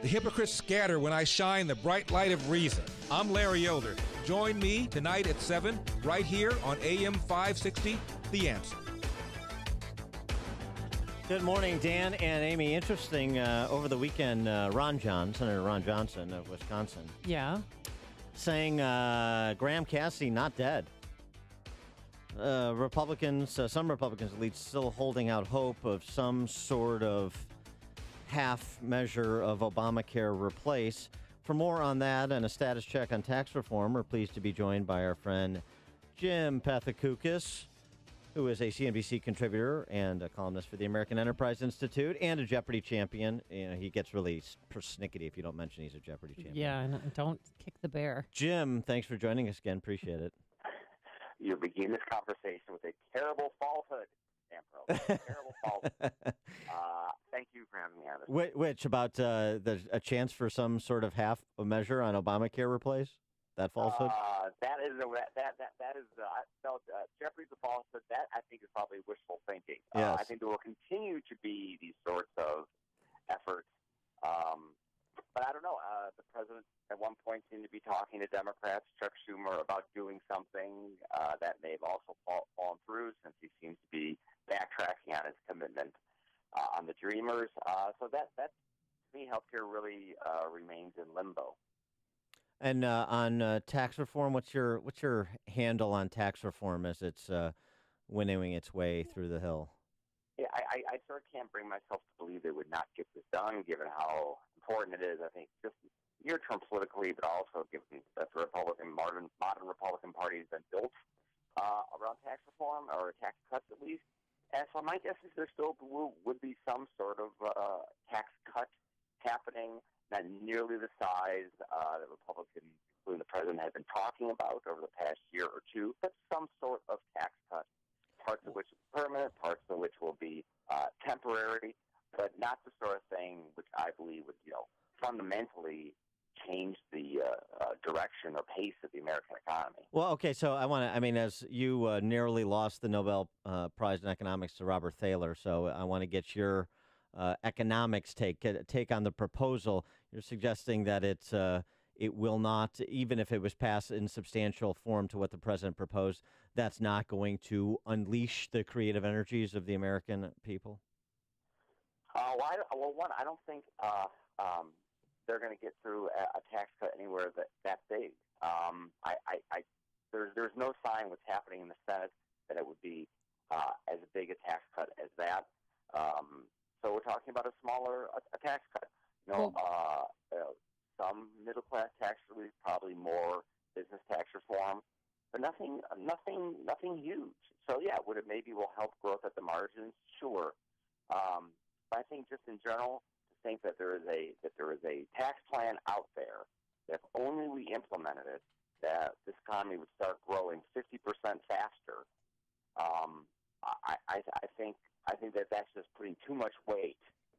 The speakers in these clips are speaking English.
The hypocrites scatter when I shine the bright light of reason. I'm Larry Elder. Join me tonight at 7, right here on AM 560, The Answer. Good morning, Dan and Amy. Interesting, over the weekend, Senator Ron Johnson of Wisconsin. Yeah. Saying Graham Cassidy not dead. Republicans, some Republicans at least, still holding out hope of some sort of half measure of Obamacare replace. For more on that and a status check on tax reform, we're pleased to be joined by our friend Jim Pethokoukis, who is a CNBC contributor and a columnist for the American Enterprise Institute and a Jeopardy champion. You know, he gets really persnickety if you don't mention he's a Jeopardy champion. Yeah, and don't kick the bear. Jim, thanks for joining us again. Appreciate it. You begin this conversation with a terrible falsehood, Sampro. Terrible falsehood. Thank you for having me on this. Which about a chance for some sort of half a measure on Obamacare replace? That falsehood? Jeopardy's a falsehood. That, I think, is probably wishful thinking. Yes. I think there will continue to be these sorts of efforts. But I don't know. The president at one point seemed to be talking to Democrats, Chuck Schumer, about doing something that may have also fallen through, since he seems to be backtracking on his commitment on the Dreamers. So that to me, healthcare really remains in limbo. And on tax reform, what's your handle on tax reform as it's winnowing its way through the hill? Yeah, I sort of can't bring myself to believe they would not get this done, given how important it is. I think just near-term politically, but also given that the modern Republican Party has been built around tax reform, or tax cuts at least. And so my guess is there still would be some sort of tax cut happening, not nearly the size that Republicans, including the president, have been talking about over the past year or two, but some sort of tax cut, parts of which will be permanent, parts of which will be temporary, but not the sort of thing which I believe would, fundamentally change the direction or pace of the American economy. Well, okay, so as you narrowly lost the Nobel Prize in Economics to Robert Thaler, so I want to get your economics take on the proposal. You're suggesting that it will not, even if it was passed in substantial form to what the president proposed, that's not going to unleash the creative energies of the American people? I don't think they're going to get through a tax cut anywhere that big. There's no sign what's happening in the Senate that it would be as big a tax cut as that. So we're talking about a smaller tax cut. Some middle class tax relief, probably more business tax reform, but nothing huge. So yeah, would it maybe will help growth at the margins? Sure. But I think just in general, to think that there is a tax plan out there that if only we implemented it, that this economy would start growing 50% faster. I think that that's just putting too much weight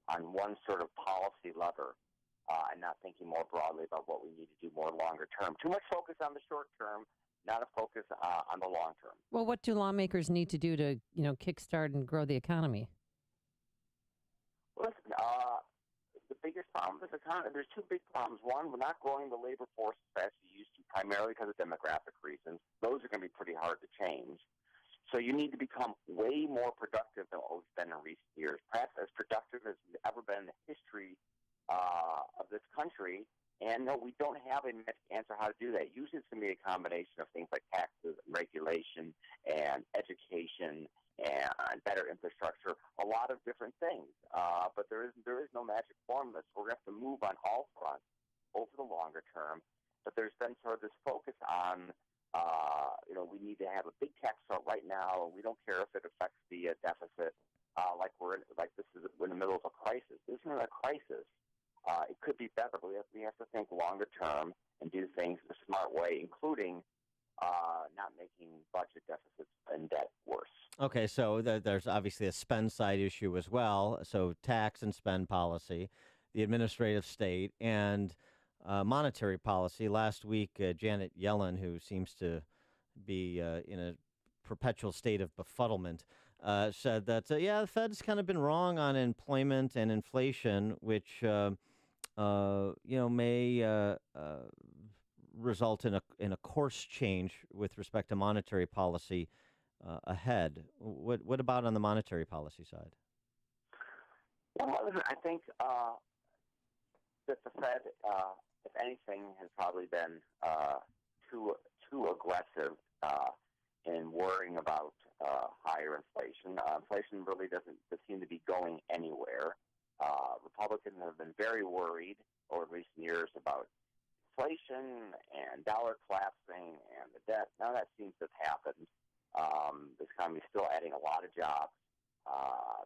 on one sort of policy lever and not thinking more broadly about what we need to do more longer term. Too much focus on the short term, not a focus on the long term. Well, what do lawmakers need to do to, kickstart and grow the economy? Listen, the biggest problem with the economy, there's two big problems. One, we're not growing the labor force as fast as we used to, primarily because of demographic reasons. Those are going to be pretty hard to change. So you need to become way more productive than what we've been in recent years, perhaps as productive as we've ever been in the history of this country. And no, we don't have a magic answer how to do that. Usually it's going to be a combination of things like taxes and regulation and education and better infrastructure, a lot of different things. But there is no magic formula, so we're going to have to move on all fronts over the longer term. But there's been sort of this focus on we need to have a big tax cut right now. We don't care if it affects the deficit. We're in the middle of a crisis. This isn't a crisis. It could be better, but we have to think longer term and do things in a smart way, including not making budget deficits and debt worse. Okay, so there's obviously a spend side issue as well. So tax and spend policy, the administrative state, and monetary policy. Last week, Janet Yellen, who seems to be in a perpetual state of befuddlement, said that, the Fed's kind of been wrong on employment and inflation, which may result in a course change with respect to monetary policy ahead. What about on the monetary policy side? Well, listen, I think that the Fed, if anything, has probably been too aggressive in worrying about higher inflation. Inflation really doesn't seem to be going anywhere. Republicans have been very worried over recent years about inflation and dollar collapsing and the debt. Now that seems to have happened. This economy is still adding a lot of jobs.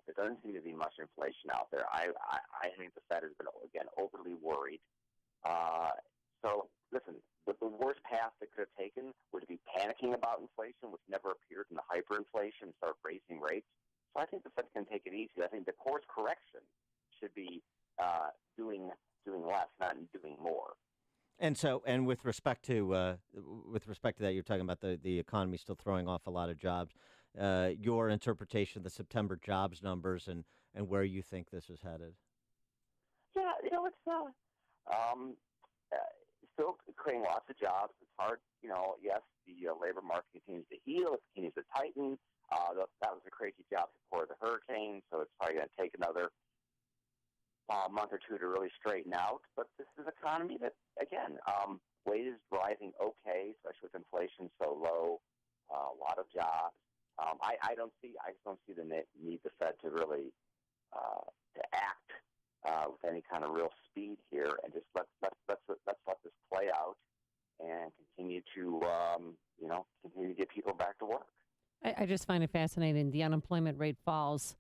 There doesn't seem to be much inflation out there. I think the Fed has been, again, overly worried. So, listen, the worst path they could have taken would be panicking about inflation, which never appeared in the hyperinflation, and start raising rates. So I think the Fed can take it easy. I think the course correction should be doing less, not doing more. And so, and with respect to that, you're talking about the economy still throwing off a lot of jobs. Your interpretation of the September jobs numbers and where you think this is headed. Yeah, it's still creating lots of jobs. It's hard, yes, the labor market continues to heal. It continues to tighten. That was a crazy job before the hurricane, so it's probably going to take another month or two to really straighten out. But this is an economy that, again, wages rising okay, especially with inflation so low, a lot of jobs. I just don't see the need the Fed to really to act with any kind of real speed here, and just let's let this play out and continue to get people back to work. I just find it fascinating. The unemployment rate falls,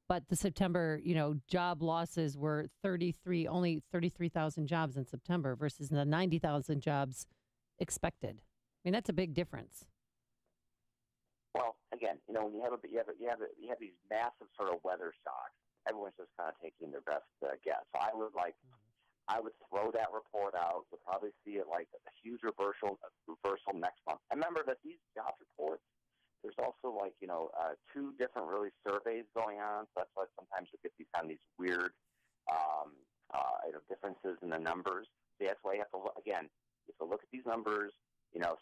but the September, job losses were only 33,000 jobs in September versus the 90,000 jobs expected. I mean, that's a big difference. Well, again, when you have these massive sort of weather shocks, everyone's just kind of taking their best guess. So I would throw that report out. We'll probably see it like a huge reversal next month. And remember that these jobs reports, there's also two different really surveys going on. So that's why sometimes you get these kind of these weird differences in the numbers. So that's why you have to look at these numbers,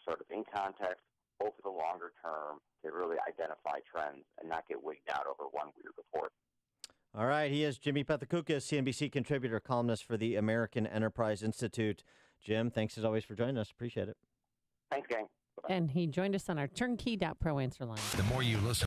sort of in context over the longer term to really identify trends and not get wigged out over one weird report. All right. He is Jimmy Pethokoukis, CNBC contributor, columnist for the American Enterprise Institute. Jim, thanks as always for joining us. Appreciate it. Thanks, gang. And he joined us on our turnkey.pro answer line. The more you listen.